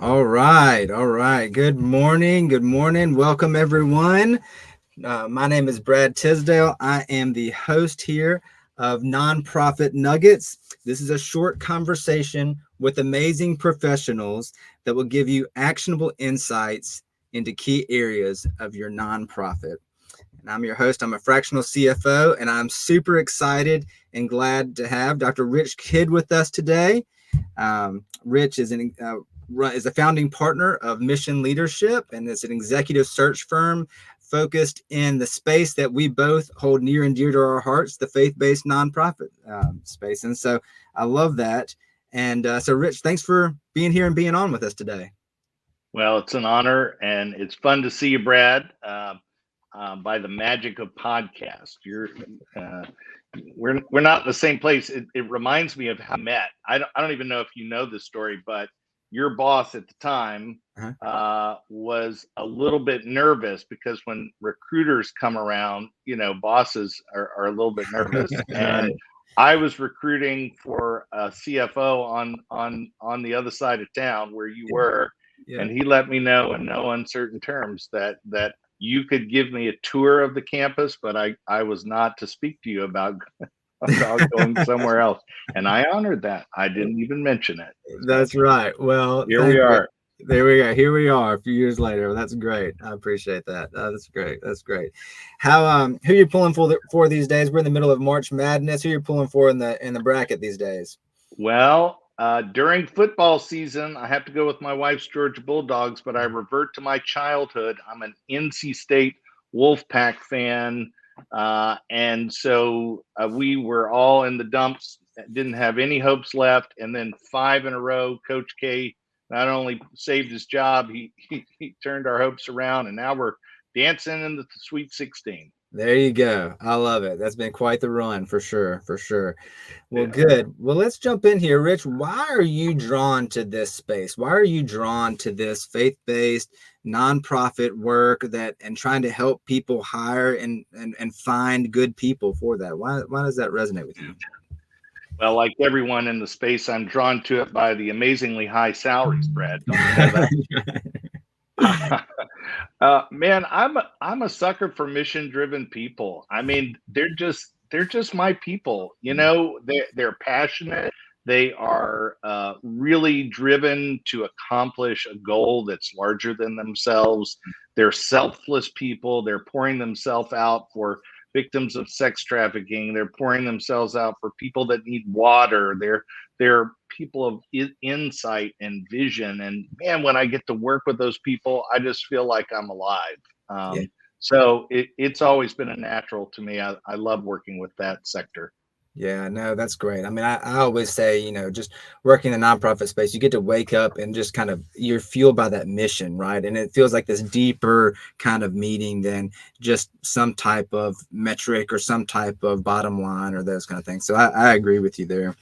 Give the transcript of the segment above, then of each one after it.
All right. All right. Good morning. Good morning. Welcome, everyone. My name is Brad Tisdale. I am the host here of Nonprofit Nuggets. This is a short conversation with amazing professionals that will give you actionable insights into key areas of your nonprofit. And I'm your host. I'm a fractional CFO, and I'm super excited and glad to have Dr. Rich Kidd with us today. Rich is a founding partner of Mission Leadership, and it's an executive search firm focused in the space that we both hold near and dear to our hearts, the faith-based nonprofit space. And so I love that. And so, Rich, thanks for being here and being on with us today. Well, it's an honor, and it's fun to see you, Brad. By the magic of podcast, uh, we're not in the same place. It reminds me of how we met. I don't even know if you know this story, but your boss at the time was a little bit nervous because when recruiters come around, bosses are a little bit nervous, and Right. I was recruiting for a CFO on the other side of town where you were, Yeah. and he let me know in no uncertain terms that you could give me a tour of the campus, but I was not to speak to you about going somewhere else. And I honored that. I didn't even mention it. So That's right. Well, here we thank you. are. There we go. Here we are a few years later. That's great. I appreciate that. That's great. That's great. How who you pulling for these days? We're in the middle of March Madness. Who you pulling for in the bracket these days? Well, during football season, I have to go with my wife's Georgia Bulldogs, but I revert to my childhood. I'm an NC State Wolfpack fan. And so we were all in the dumps, didn't have any hopes left. And then 5 in a row, Coach K not only saved his job, he turned our hopes around, and now we're dancing in the Sweet 16. There you go. I love it. That's been quite the run for sure. For sure. Well, Yeah. good. Well, let's jump in here, Rich. Why are you drawn to this space? Why are you drawn to this faith-based nonprofit work that and trying to help people hire and find good people for that? Why does that resonate with you? Well, like everyone in the space, I'm drawn to it by the amazingly high salaries, Brad. Don't you know that? Man, I'm a sucker for mission-driven people. I mean, they're just my people. They're passionate. They are really driven to accomplish a goal that's larger than themselves. They're selfless people. They're pouring themselves out for victims of sex trafficking. They're pouring themselves out for people that need water. They're people of insight and vision. And man, when I get to work with those people, I just feel like I'm alive. Yeah. So it's always been a natural to me. I love working with that sector. Yeah, no, that's great. I mean, I always say, just working in the nonprofit space, you get to wake up and just kind of you're fueled by that mission, right? And it feels like this deeper kind of meeting than just some type of metric or some type of bottom line or those kind of things. So I agree with you there.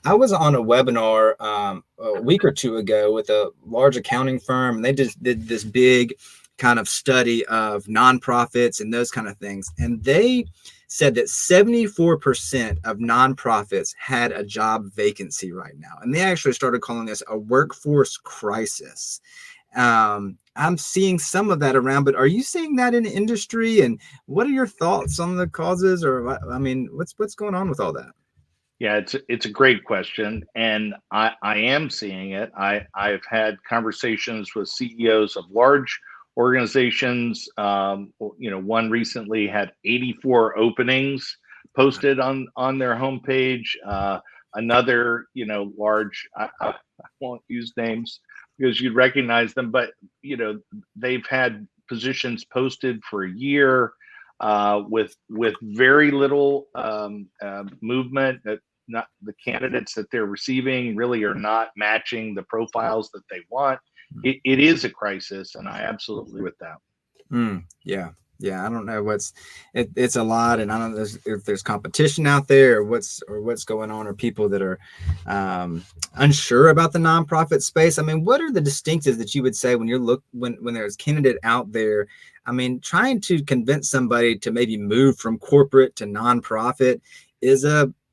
I was on a webinar a week or two ago with a large accounting firm, and they just did this big kind of study of nonprofits and those kind of things. And they said that 74% of nonprofits had a job vacancy right now. And they actually started calling this a workforce crisis. I'm seeing some of that around, but are you seeing that in the industry? And what are your thoughts on the causes? Or, I mean, what's going on with all that? Yeah, it's a great question, and I am seeing it. I've had conversations with CEOs of large organizations. One recently had 84 openings posted on their homepage. Another, large. I won't use names because you'd recognize them, but they've had positions posted for a year with very little movement. That not the candidates that they're receiving really are not matching the profiles that they want. It is a crisis, and I absolutely with that. Yeah. Yeah. I don't know it's a lot. And I don't know if there's competition out there or what's going on or people that are unsure about the nonprofit space. I mean, what are the distinctives that you would say when when there's candidate out there? I mean, trying to convince somebody to maybe move from corporate to nonprofit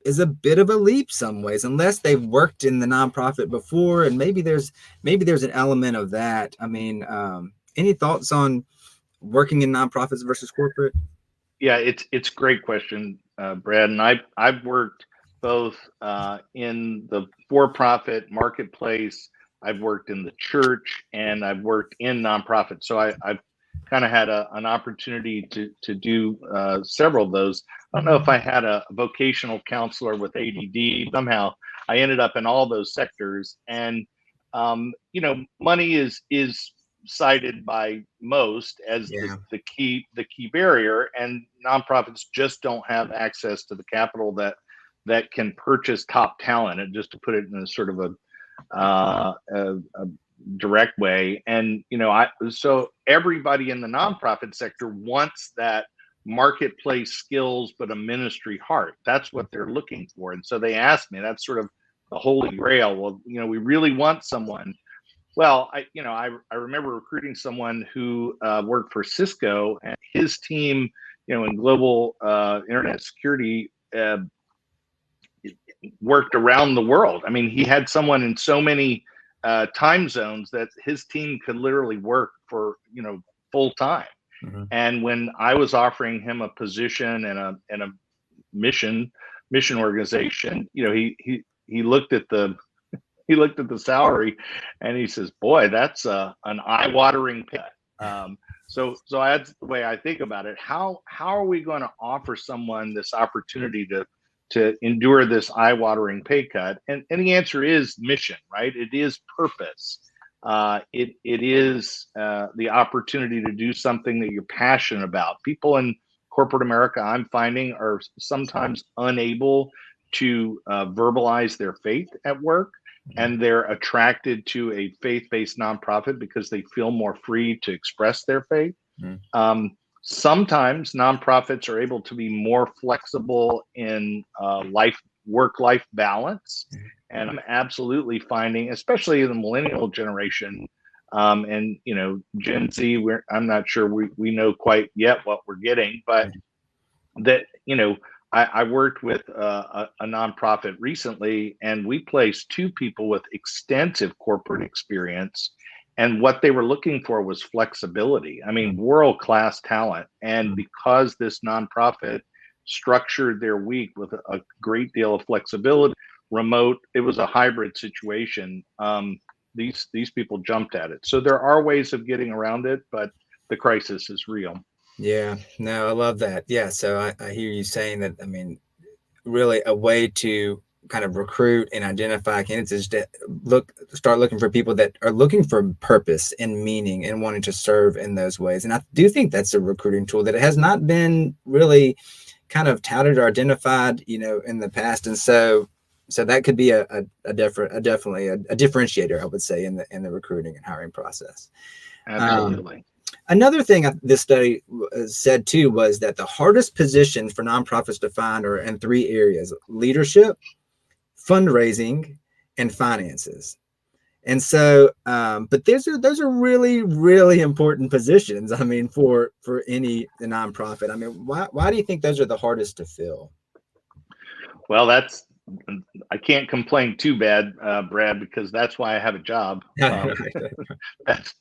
is a bit of a leap some ways, unless they've worked in the nonprofit before, and maybe there's an element of that. I mean, any thoughts on working in nonprofits versus corporate? Yeah, it's a great question, Brad. And I've worked both in the for-profit marketplace. I've worked in the church, and I've worked in nonprofits. So I've kind of had an opportunity to do several of those. I don't know if I had a vocational counselor with ADD. Somehow I ended up in all those sectors, and money is cited by most as Yeah. the key barrier, and nonprofits just don't have access to the capital that can purchase top talent. And just to put it in a sort of a direct way, and I so everybody in the nonprofit sector wants that marketplace skills but a ministry heart. That's what they're looking for. And so they asked me, that's sort of the holy grail. Well, we really want someone. Well, I remember recruiting someone who worked for Cisco, and his team, in global internet security, worked around the world. I mean, he had someone in so many time zones that his team could literally work for full time. Mm-hmm. And when I was offering him a position and a mission organization, he looked at the salary, and he says, "Boy, that's an eye-watering pay." So that's the way I think about it. How are we going to offer someone this opportunity to endure this eye-watering pay cut? And the answer is mission, right? It is purpose. It is the opportunity to do something that you're passionate about. People in corporate America, I'm finding, are sometimes unable to verbalize their faith at work, and they're attracted to a faith-based nonprofit because they feel more free to express their faith. Sometimes nonprofits are able to be more flexible in work-life balance, and I'm absolutely finding, especially in the millennial generation, and Gen Z, I'm not sure we know quite yet what we're getting, but that I worked with a nonprofit recently, and we placed two people with extensive corporate experience. And what they were looking for was flexibility. I mean, world-class talent. And because this nonprofit structured their week with a great deal of flexibility, remote, it was a hybrid situation. These people jumped at it. So there are ways of getting around it, but the crisis is real. Yeah, no, I love that. Yeah, so I hear you saying that. I mean, really a way to kind of recruit and identify candidates is to start looking for people that are looking for purpose and meaning and wanting to serve in those ways. And I do think that's a recruiting tool that has not been really kind of touted or identified, in the past. And so that could be definitely a differentiator, I would say, in the recruiting and hiring process. Absolutely. Another thing this study said too was that the hardest positions for nonprofits to find are in three areas: leadership, fundraising, and finances. And so, but those are really, really important positions. I mean, for any nonprofit. I mean, why do you think those are the hardest to fill? Well, I can't complain too bad, Brad, because that's why I have a job. That's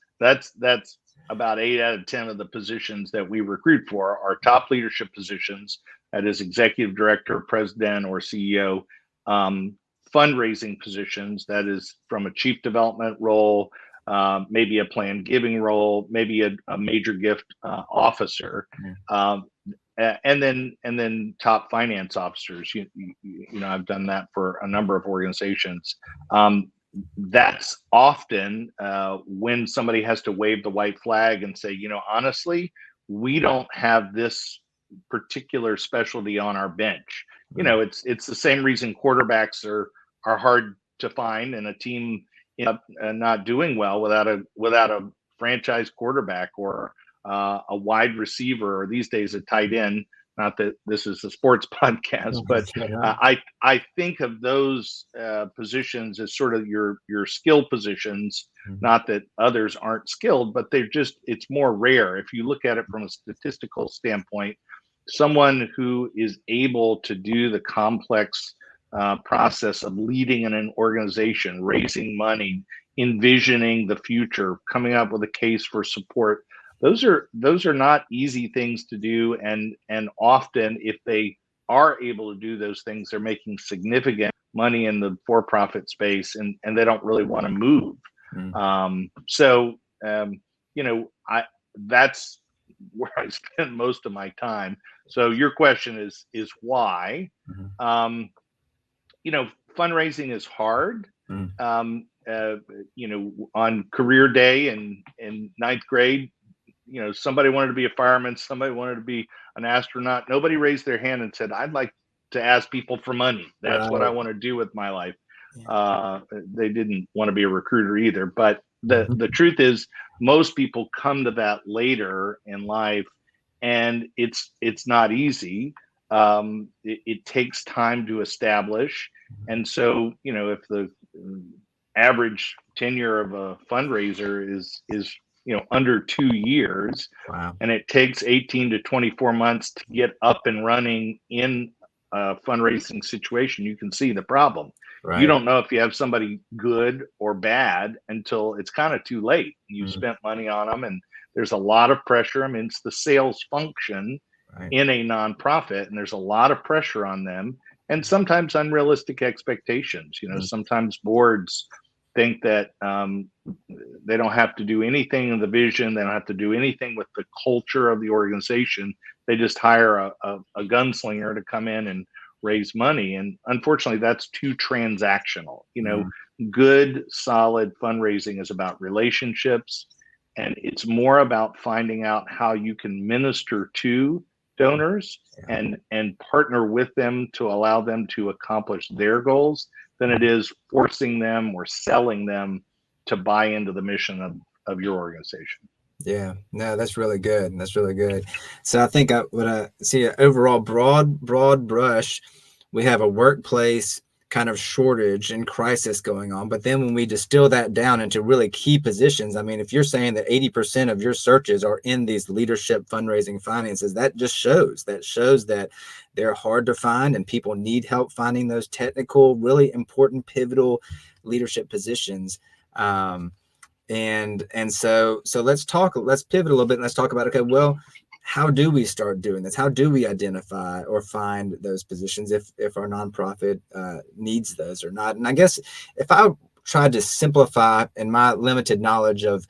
about 8 out of 10 of the positions that we recruit for are top leadership positions. That is executive director, president, or CEO. Fundraising positions, that is from a chief development role, maybe a planned giving role, maybe a major gift officer. And then top finance officers. I've done that for a number of organizations. That's often when somebody has to wave the white flag and say, honestly, we don't have this particular specialty on our bench. It's the same reason quarterbacks are hard to find, and a team not doing well without a franchise quarterback or a wide receiver, or these days a tight end. Not that this is a sports podcast, but I think of those positions as sort of your skill positions. Not that others aren't skilled, but it's more rare. If you look at it from a statistical standpoint, someone who is able to do the complex process of leading in an organization, raising money, envisioning the future, coming up with a case for support. Those are not easy things to do, and often if they are able to do those things, they're making significant money in the for-profit space, and they don't really want to move. Mm. So I that's where I spend most of my time. So your question is why? Mm-hmm. Um, Fundraising is hard. Mm. On career day in ninth grade, somebody wanted to be a fireman, somebody wanted to be an astronaut. Nobody raised their hand and said, I'd like to ask people for money. That's what I Right. want to do with my life. Yeah. They didn't want to be a recruiter either. But Mhm. the truth is, most people come to that later in life, and it's not easy. It takes time to establish. And so, if the average tenure of a fundraiser is under 2 years, Wow. and it takes 18 to 24 months to get up and running in a fundraising situation, you can see the problem. You Right. don't know if you have somebody good or bad until it's kind of too late. You've Mm. spent money on them, and there's a lot of pressure. I mean, it's the sales function Right. in a nonprofit, and there's a lot of pressure on them, and sometimes unrealistic expectations. Mm. Sometimes boards think that they don't have to do anything in the vision. They don't have to do anything with the culture of the organization. They just hire a gunslinger to come in and raise money. And unfortunately, that's too transactional. Mm. Good, solid fundraising is about relationships, and it's more about finding out how you can minister to donors Yeah. and partner with them to allow them to accomplish their goals than it is forcing them or selling them to buy into the mission of your organization. Yeah, no, that's really good. That's really good. So I think when I see an overall broad brush, we have a workplace kind of shortage and crisis going on. But then when we distill that down into really key positions, I mean, if you're saying that 80% of your searches are in these leadership, fundraising, finances, that just shows that they're hard to find and people need help finding those technical, really important, pivotal leadership positions. And so let's pivot a little bit and let's talk about, okay, well, how do we start doing this? How do we identify or find those positions if our nonprofit needs those or not? And I guess if I tried to simplify in my limited knowledge of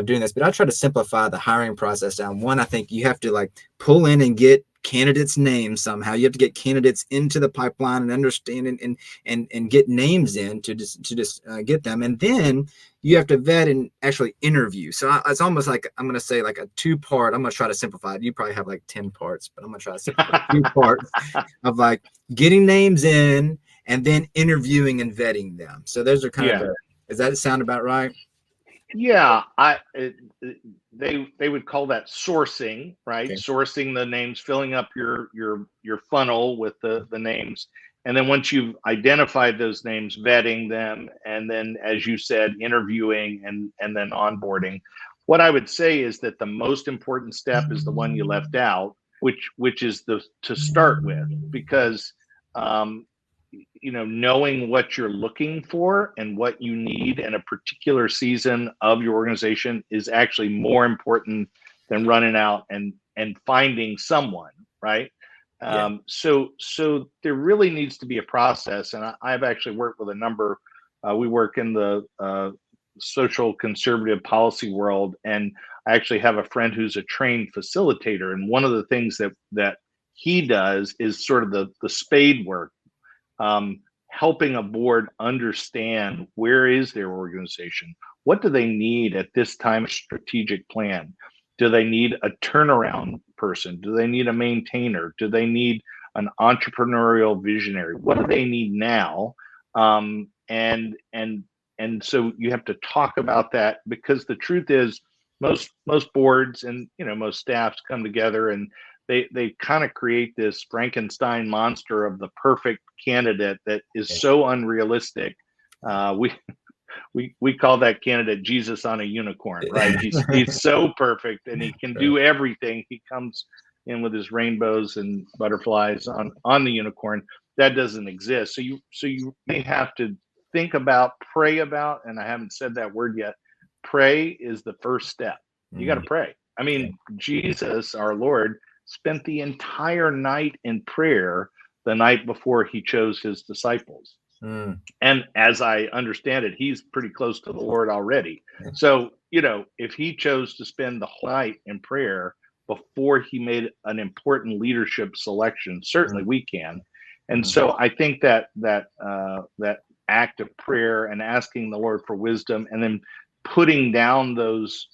doing this, but I try to simplify the hiring process down. One, I think you have to like pull in and get candidates' names somehow. You have to get candidates into the pipeline and understand and get names in to just get them, and then you have to vet and actually interview. So it's almost like I'm going to say like a two-part. I'm going to try to simplify it. You probably have like 10 parts, but I'm going to try to simplify two parts of like getting names in and then interviewing and vetting them. So those are kind of Yeah. does that sound about right? Yeah, they would call that sourcing, right? Okay. Sourcing the names, filling up your funnel with the names, and then once you've identified those names, vetting them, and then, as you said, interviewing and then onboarding. What I would say is that the most important step is the one you left out, which is the to start with, because um, knowing what you're looking for and what you need in a particular season of your organization is actually more important than running out and finding someone, right? Yeah. So there really needs to be a process, and I've actually worked with a number. We work in the social conservative policy world, and I actually have a friend who's a trained facilitator, and one of the things that he does is sort of the spade work, um, helping a board understand where is their organization, what do they need at this time, strategic plan. Do they need a turnaround person? Do they need a maintainer? Do they need an entrepreneurial visionary? What do they need now? And so you have to talk about that, because the truth is, most boards and most staffs come together, and they kind of create this Frankenstein monster of the perfect candidate that is Yeah. so unrealistic. We call that candidate Jesus on a unicorn, right? He's so perfect, and he can Right. do everything. He comes in with his rainbows and butterflies on the unicorn, that doesn't exist. So you may have to think about, pray about, and I haven't said that word yet. Pray is the first step. You got to pray. I Yeah. mean, Jesus, our Lord, spent the entire night in prayer the night before he chose his disciples. Mm. And as I understand it, he's pretty close to the Lord already. Yeah. So, if he chose to spend the whole night in prayer before he made an important leadership selection, certainly Mm. we can. And Mhm. so I think that act of prayer and asking the Lord for wisdom, and then putting down those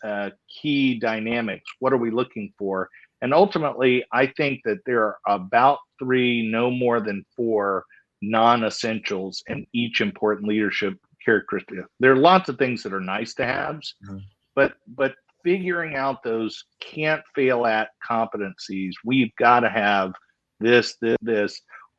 key dynamics. What are we looking for? And ultimately, I think that there are about three, no more than four non-essentials in each important leadership characteristic. There are lots of things that are nice to haves, Mhm. but figuring out those can't fail at competencies. We've got to have this.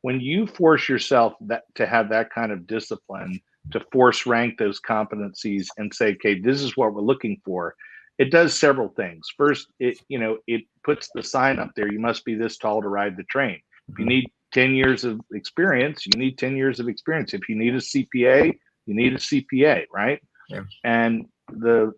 When you force yourself that to have that kind of discipline, to force rank those competencies and say, okay, this is what we're looking for. It does several things. First, it puts the sign up there. You must be this tall to ride the train. If you Mhm. need 10 years of experience, you need 10 years of experience. If you need a CPA, you need a CPA, right? Yeah. And the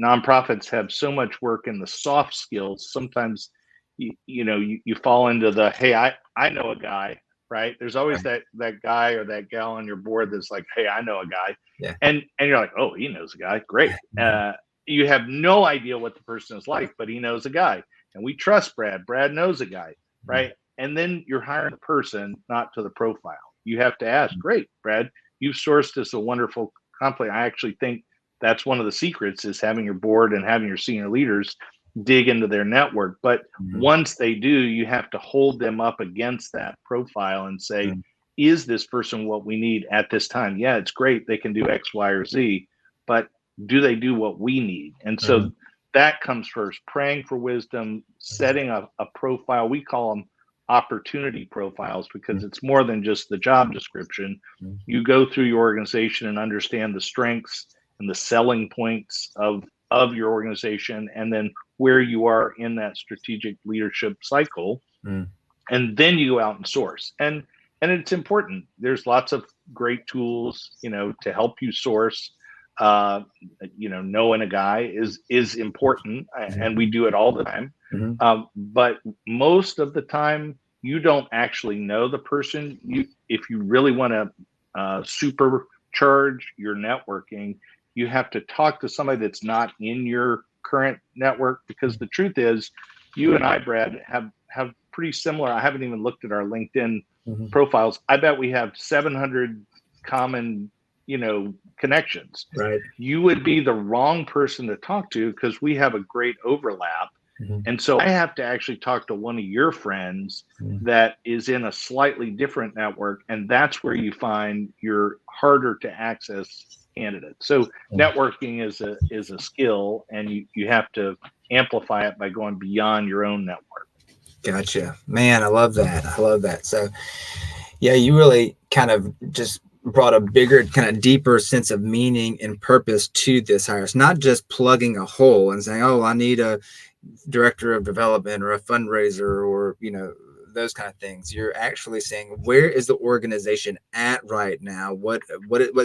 nonprofits have so much work in the soft skills. Sometimes you fall into the, hey, I know a guy, right? There's always Right. that guy or that gal on your board that's like, hey, I know a guy. Yeah. And you're like, oh, he knows a guy, great. Mhm. You have no idea what the person is like, but he knows a guy, and we trust Brad knows a guy, Mhm. right? And then you're hiring the person, not to the profile. You have to ask, great, Brad, you've sourced us a wonderful company. I actually think that's one of the secrets, is having your board and having your senior leaders dig into their network. But Mhm. once they do, you have to hold them up against that profile and say, Mhm. is this person what we need at this time? Yeah, it's great, they can do X, Y, or Z, but do they do what we need? And Mhm. so that comes first. Praying for wisdom, setting a profile. We call them opportunity profiles, because it's more than just the job description. Mhm. You go through your organization and understand the strengths and the selling points of your organization, and then where you are in that strategic leadership cycle, Mhm. and then you go out and source. And it's important. There's lots of great tools, to help you source. uh Knowing a guy is important, Mhm. and we do it all the time. Mhm. But most of the time, you don't actually know the person. If you really want to supercharge your networking, you have to talk to somebody that's not in your current network, because the truth is, you and I, Brad, have pretty similar. I haven't even looked at our LinkedIn Mhm. profiles. I bet we have 700 common, connections. Right. You would be the wrong person to talk to, because we have a great overlap. Mhm. And so I have to actually talk to one of your friends Mhm. that is in a slightly different network. And that's where you find your harder to access candidates. So Mhm. networking is a skill, and you have to amplify it by going beyond your own network. Gotcha. Man, I love that. I love that. So, yeah, you really kind of just brought a bigger, kind of deeper sense of meaning and purpose to this hire. It's not just plugging a hole and saying, oh, I need a director of development or a fundraiser or, those kind of things. You're actually saying, where is the organization at right now? What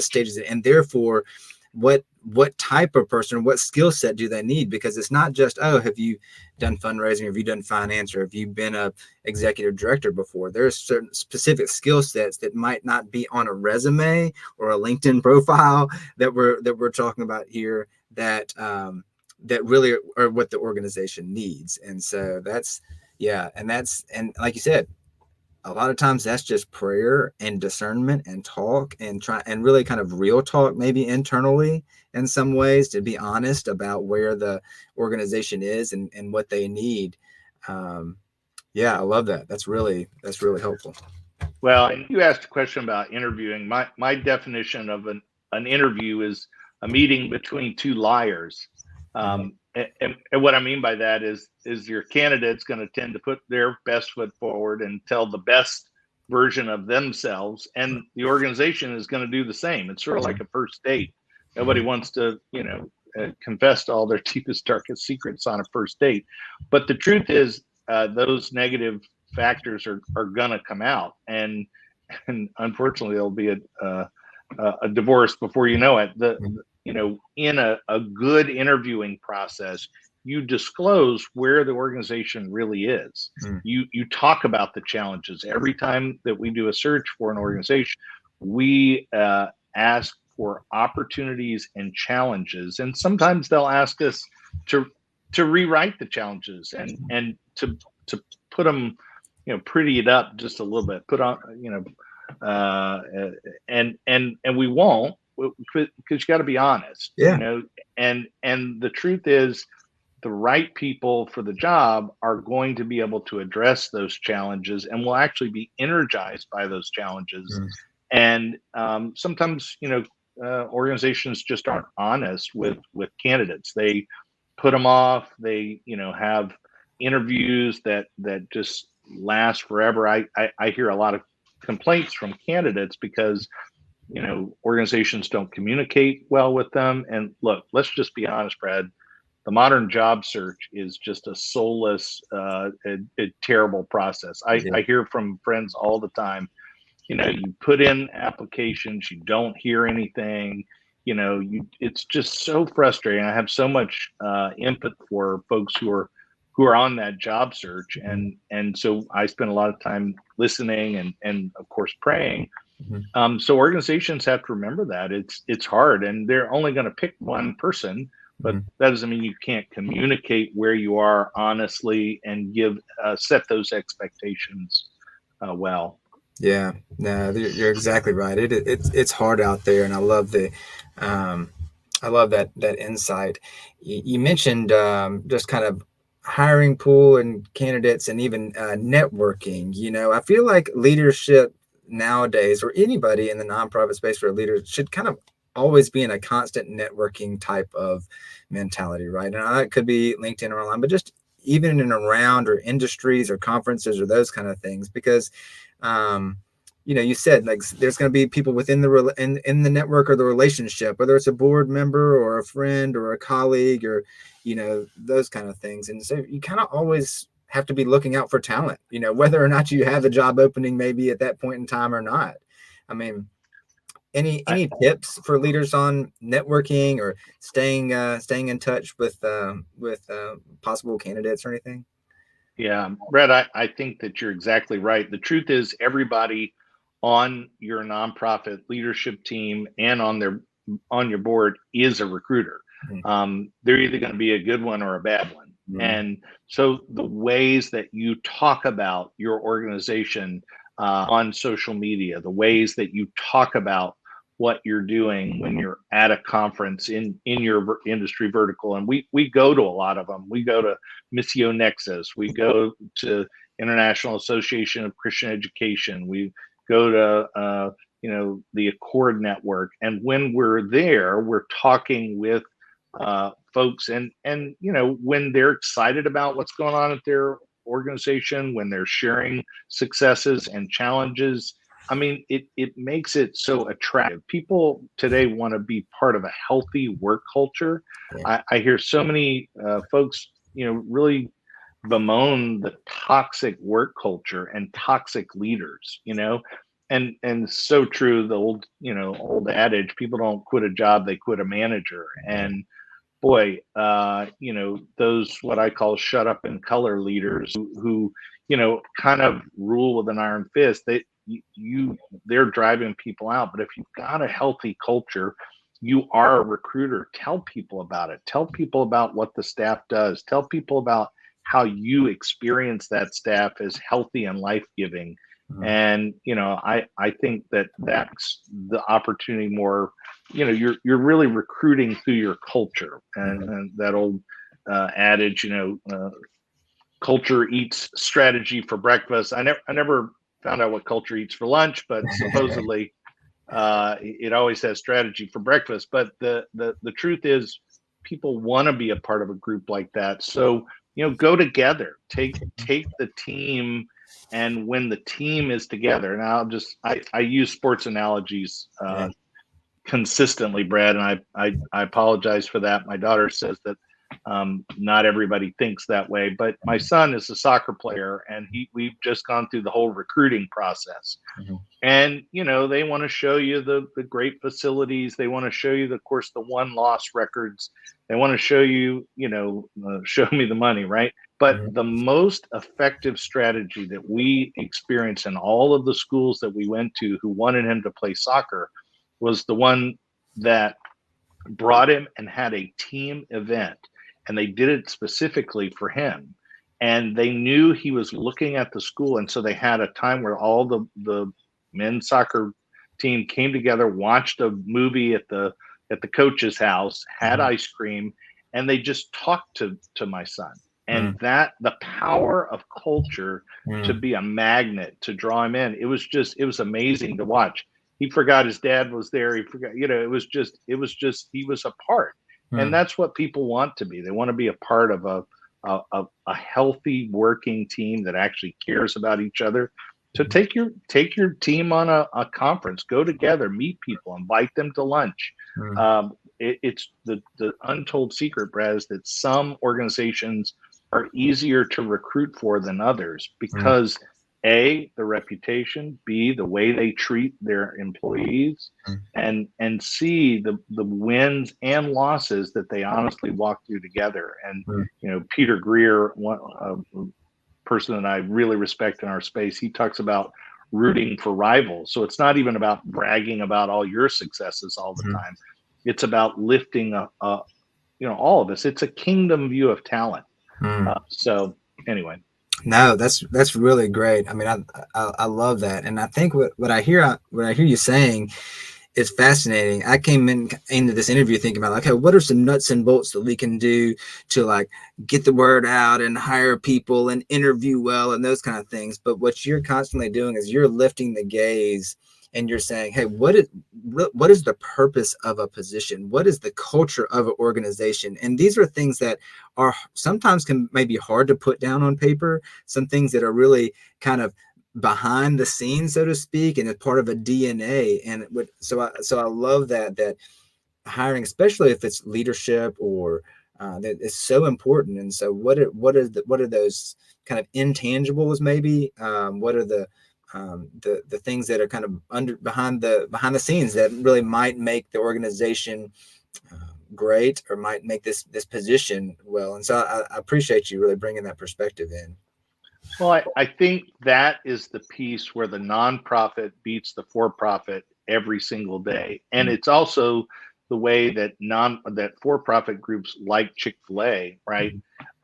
stage is it? And therefore, what type of person, what skill set do they need? Because it's not just, oh, have you done fundraising, or have you done finance, or have you been a executive director before? There's certain specific skill sets that might not be on a resume or a LinkedIn profile that we're talking about here, that really are what the organization needs. And so and like you said, a lot of times that's just prayer and discernment and talk and try and really kind of real talk, maybe internally in some ways, to be honest about where the organization is and what they need. um, yeah, I love that. That's really helpful. Well, and you asked a question about interviewing. My definition of an interview is a meeting between two liars. Mhm. And what I mean by that is your candidate's going to tend to put their best foot forward and tell the best version of themselves, and the organization is going to do the same. It's sort of like a first date. Nobody Mhm. wants to, confess to all their deepest, darkest secrets on a first date. But the truth is, those negative factors are going to come out. and unfortunately there'll be a divorce before you know it. In a good interviewing process, you disclose where the organization really is. You talk about the challenges. Every time that we do a search for an organization, we ask for opportunities and challenges, and sometimes they'll ask us to rewrite the challenges and to put them, pretty it up just a little bit, put on, and we won't, because you got to be honest, Yeah. and the truth is, the right people for the job are going to be able to address those challenges and will actually be energized by those challenges. And sometimes, organizations just aren't honest with candidates. They put them off. They, have interviews that just last forever. I hear a lot of complaints from candidates because, organizations don't communicate well with them. And look, let's just be honest, Brad. The modern job search is just a soulless, a terrible process. I hear from friends all the time, you put in applications, you don't hear anything, it's just so frustrating. I have so much empathy for folks who are on that job search. And so I spend a lot of time listening and of course praying. So organizations have to remember that it's hard, and they're only going to pick one person, but that doesn't mean you can't communicate where you are honestly and set those expectations well. Yeah, no, you're exactly right. It's hard out there, and I love I love that insight. You mentioned just kind of hiring pool and candidates, and even networking. I feel like leadership nowadays, or anybody in the nonprofit space for a leader, should kind of always be in a constant networking type of mentality, right? And that could be LinkedIn or online, but just even in and around, or industries or conferences or those kind of things, because you said, like, there's going to be people within in the network or the relationship, whether it's a board member or a friend or a colleague, or those kind of things. And so you kind of always have to be looking out for talent, whether or not you have a job opening maybe at that point in time or not. I mean, any tips for leaders on networking or staying in touch with possible candidates or anything? Yeah, Brett, I think that you're exactly right. The truth is, everybody on your nonprofit leadership team and on your board is a recruiter. They're either going to be a good one or a bad one. And so the ways that you talk about your organization on social media, the ways that you talk about what you're doing when you're at a conference in your industry vertical, and we go to a lot of them. We go to Missio Nexus, we go to International Association of Christian Education, we go to the Accord Network, and when we're there, we're talking with folks, and when they're excited about what's going on at their organization, when they're sharing successes and challenges. I mean, it makes it so attractive. People today want to be part of a healthy work culture. I hear so many folks, really bemoan the toxic work culture and toxic leaders, and so true. The old adage, people don't quit a job, they quit a manager. And boy, those what I call shut up and color leaders who kind of rule with an iron fist. They're driving people out. But if you've got a healthy culture, you are a recruiter. Tell people about it. Tell people about what the staff does. Tell people about how you experience that staff as healthy and life-giving. And I think that's the opportunity more. You're really recruiting through your culture, and that old adage, culture eats strategy for breakfast. I never found out what culture eats for lunch, but supposedly it always has strategy for breakfast. But the truth is, people want to be a part of a group like that. So go together, take the team. And when the team is together, and I use sports analogies consistently, Brad, and I apologize for that. My daughter says that Not everybody thinks that way, but my son is a soccer player, and we've just gone through the whole recruiting process. Mhm. And they want to show you the great facilities. They want to show you, of course, the one loss records. They want to show you, show me the money, right? But Mhm. the most effective strategy that we experienced in all of the schools that we went to who wanted him to play soccer was the one that brought him and had a team event, and they did it specifically for him, and they knew he was looking at the school, and so they had a time where all the men's soccer team came together, watched a movie at the coach's house, had Mhm. ice cream, and they just talked to my son. And Mhm. that the power of culture to Mhm. be a magnet to draw him in, it was amazing to watch. He forgot his dad was there. He forgot, it was just he was a part. And Mhm. that's what people want to be. They want to be a part of a healthy working team that actually cares about each other. So take your team on a conference, go together, meet people, invite them to lunch. Mhm. It's the untold secret, Brad, is that some organizations are easier to recruit for than others Mhm. because A, the reputation, B, the way they treat their employees, Mhm. and C, the wins and losses that they honestly walk through together. And Mhm. Peter Greer, one person that I really respect in our space, he talks about rooting for rivals. So it's not even about bragging about all your successes all the Mhm. time. It's about lifting all of us. It's a kingdom view of talent. Mhm. So anyway. No, that's really great. I mean, I love that, and I think what I hear you saying is fascinating. I came into this interview thinking about like, hey, what are some nuts and bolts that we can do to like get the word out and hire people and interview well and those kind of things. But what you're constantly doing is you're lifting the gaze and you're saying, hey, what is the purpose of a position? What is the culture of an organization? And these are things that are sometimes can maybe hard to put down on paper. Some things that are really kind of behind the scenes, so to speak, and it's part of a DNA. And so I love that hiring, especially if it's leadership or that is so important. And so what are those kind of intangibles maybe? What are the things that are kind of under behind the scenes that really might make the organization great or might make this position well? And so I appreciate you really bringing that perspective in. Well, I think that is the piece where the nonprofit beats the for-profit every single day. And Mm, it's also the way that for-profit groups like Chick-fil-A, right?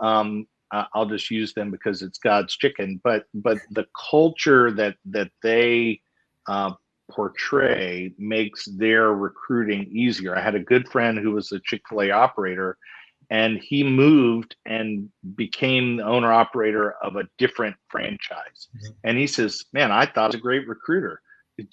mm, I'll just use them because it's God's chicken, but the culture that they uh, portray makes their recruiting easier. I had a good friend who was a Chick-fil-A operator, and he moved and became the owner operator of a different franchise. mm, And he says, "Man, I thought I was a great recruiter. It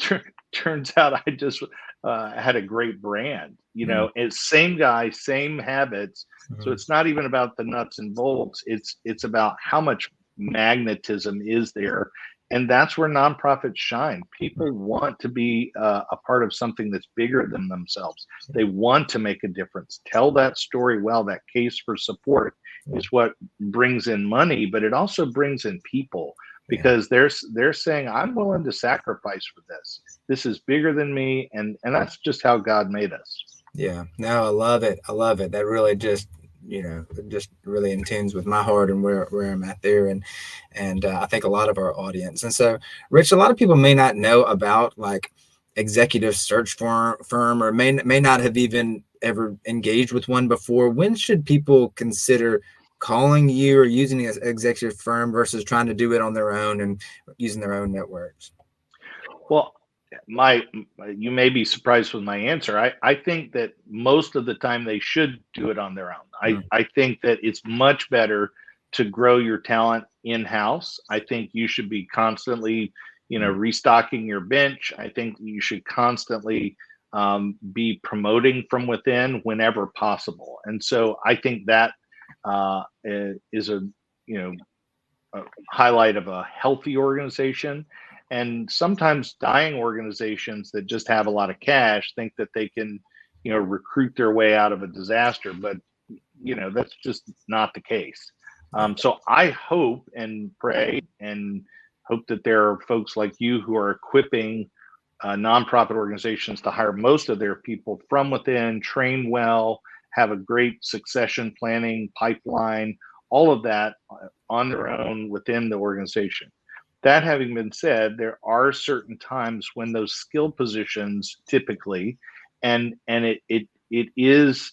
turns out I just had a great brand. mm, It's same guy, same habits. So mm, it's not even about the nuts and bolts. It's about how much magnetism is there, and that's where nonprofits shine. People want to be a part of something that's bigger than themselves. They want to make a difference. Tell that story well. That case for support yeah, is what brings in money, but it also brings in people yeah. because they're saying, I'm willing to sacrifice for this. This is bigger than me, and that's just how God made us. Yeah, no, I love it. I love it. That really just, just really in tunes with my heart and where I'm at there, and I think a lot of our audience. And so, Rich, a lot of people may not know about like executive search firm, or may not have even ever engaged with one before. When should people consider calling you or using an executive firm versus trying to do it on their own and using their own networks? Well, my you may be surprised with my answer. I think that most of the time they should do it on their own. I, Mm, I think that it's much better to grow your talent in-house. I think you should be constantly, mm, restocking your bench. I think you should constantly be promoting from within whenever possible. And so I think that is you know, a highlight of a healthy organization. And sometimes dying organizations that just have a lot of cash think that they can, recruit their way out of a disaster. But that's just not the case. So I hope and pray and hope that there are folks like you who are equipping nonprofit organizations to hire most of their people from within, train well, have a great succession planning pipeline, all of that on their own within the organization. That having been said, there are certain times when those skill positions typically, and it is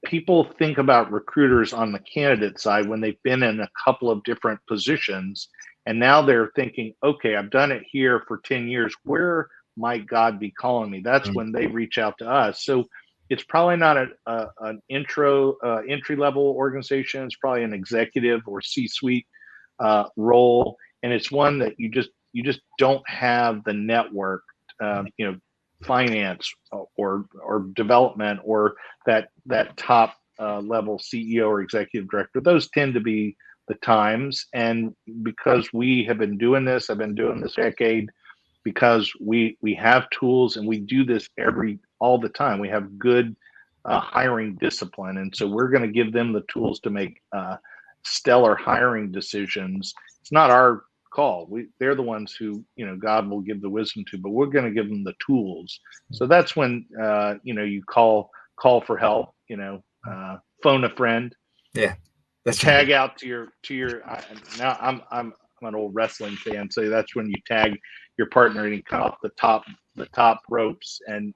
people think about recruiters on the candidate side when they've been in a couple of different positions, and now they're thinking, okay, I've done it here for 10 years. Where might God be calling me? That's when they reach out to us. So it's probably not an entry level organization. It's probably an executive or C-suite role, and it's one that you just don't have the network, finance or development or that top level CEO or executive director. Those tend to be the times, and because we have been doing this, I've been doing this decade, because we have tools and we do this all the time. We have good hiring discipline, and so we're going to give them the tools to make stellar hiring decisions. It's not our call. They're the ones who God will give the wisdom to, but we're going to give them the tools. So that's when you call for help. Phone a friend. Yeah, that's tag right. out to your. Now I'm an old wrestling fan, so that's when you tag your partner and you cut off the top ropes and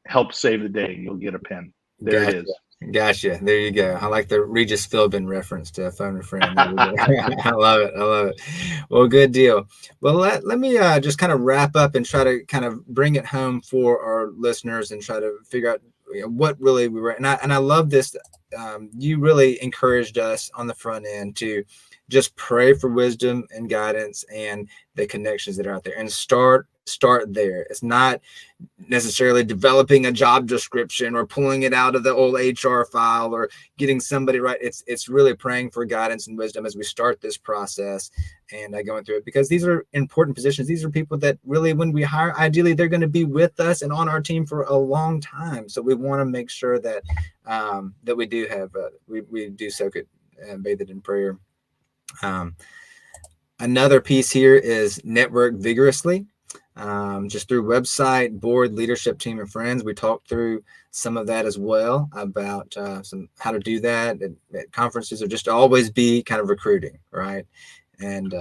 help save the day. You'll get a pin. There it Gotcha. is. Gotcha. There you go. I like the Regis Philbin reference to phone a friend. There we go. I love it. I love it. Well, good deal. Well, let me just kind of wrap up and try to kind of bring it home for our listeners and try to figure out what really we were. And I love this. You really encouraged us on the front end to just pray for wisdom and guidance and the connections that are out there, and start there. It's not necessarily developing a job description or pulling it out of the old HR file or getting somebody right. It's really praying for guidance and wisdom as we start this process and going through it, because these are important positions. These are people that really, when we hire, ideally they're going to be with us and on our team for a long time. So we want to make sure that that we do have we do soak it and bathe it in prayer. Another piece here is network vigorously. Just through website, board, leadership team, and friends. We talked through some of that as well about how to do that at conferences, or just always be kind of recruiting, right? And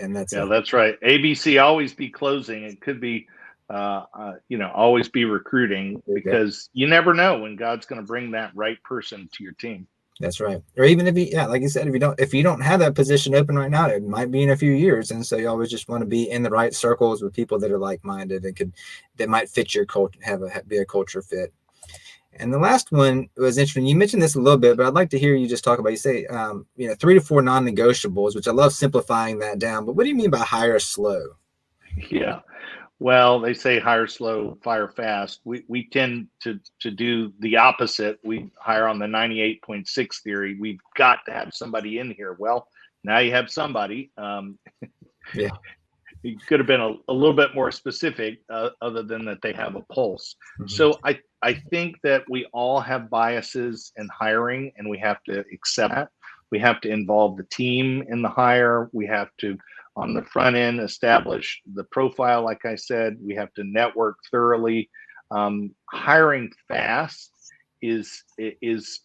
that's that's right. ABC, always be closing. It could be always be recruiting, because you never know when God's going to bring that right person to your team. That's right. Or even if like you said, if you don't have that position open right now, it might be in a few years. And so you always just want to be in the right circles with people that are like-minded and that might fit your culture, be a culture fit. And the last one was interesting. You mentioned this a little bit, but I'd like to hear you just talk about, you say, 3 to 4 non-negotiables, which I love simplifying that down. But what do you mean by hire slow? Yeah. Well, they say hire slow, fire fast. We tend to do the opposite. We hire on the 98.6 theory. We've got to have somebody in here. Well, now you have somebody. Yeah. You could have been a little bit more specific, other than that they have a pulse. Mm-hmm. So I think that we all have biases in hiring, and we have to accept that. We have to involve the team in the hire. We have to, on the front end, establish the profile. Like I said, we have to network thoroughly. Hiring fast is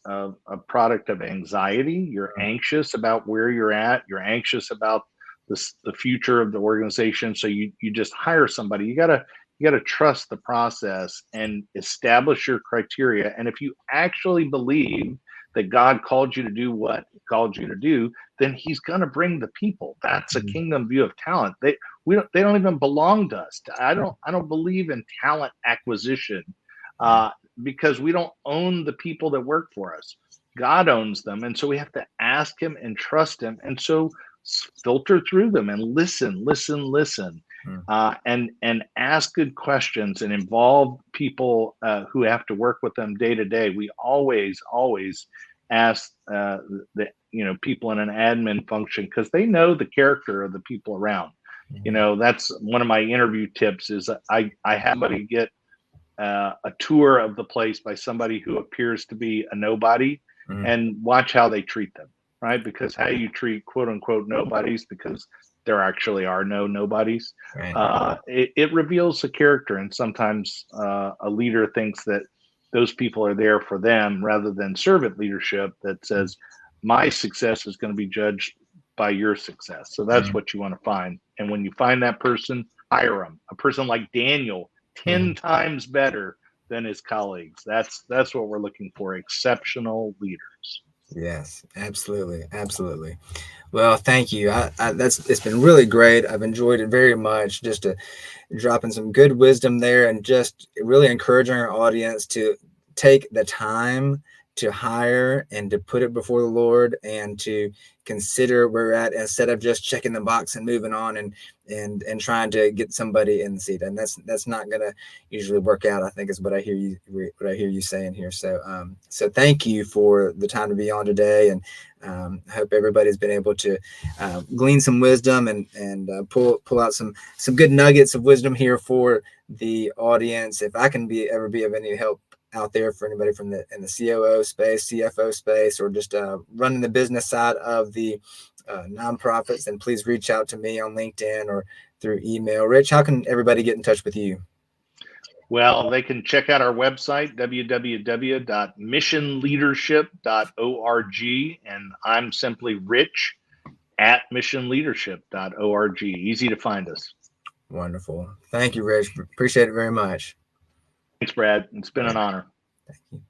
a product of anxiety. You're anxious about where you're at. You're anxious about the future of the organization. So you just hire somebody. You gotta trust the process and establish your criteria. And if you actually believe that God called you to do what he called you to do, then he's going to bring the people. That's a kingdom view of talent. They don't even belong to us. I don't believe in talent acquisition, because we don't own the people that work for us. God owns them. And so we have to ask him and trust him. And so filter through them and listen, and ask good questions and involve people who have to work with them day to day. We always ask the people in an admin function, because they know the character of the people around. That's one of my interview tips. Is I have somebody get a tour of the place by somebody who appears to be a nobody, and watch how they treat them, right? Because how you treat quote unquote nobodies, because there actually are no nobodies, Right. it reveals a character. And sometimes a leader thinks that those people are there for them rather than servant leadership that says, my success is going to be judged by your success. So that's what you want to find. And when you find that person, hire them. A person like Daniel, 10 times better than his colleagues. That's what we're looking for, exceptional leaders. Yes, absolutely, absolutely. Well, thank you. It's been really great. I've enjoyed it very much. Just dropping some good wisdom there, and just really encouraging our audience to take the time to hire and to put it before the Lord and to consider where we're at, instead of just checking the box and moving on and trying to get somebody in the seat. And that's not going to usually work out, I think, is what I hear you saying here. So thank you for the time to be on today, and I hope everybody's been able to glean some wisdom and pull out some good nuggets of wisdom here for the audience. If I can ever be of any help out there for anybody in the COO space, CFO space, or just running the business side of the nonprofits, then please reach out to me on LinkedIn or through email. Rich, how can everybody get in touch with you? Well, they can check out our website, www.missionleadership.org. And I'm simply Rich at missionleadership.org. Easy to find us. Wonderful. Thank you, Rich. Appreciate it very much. Thanks, Brad. It's been an honor. Thank you.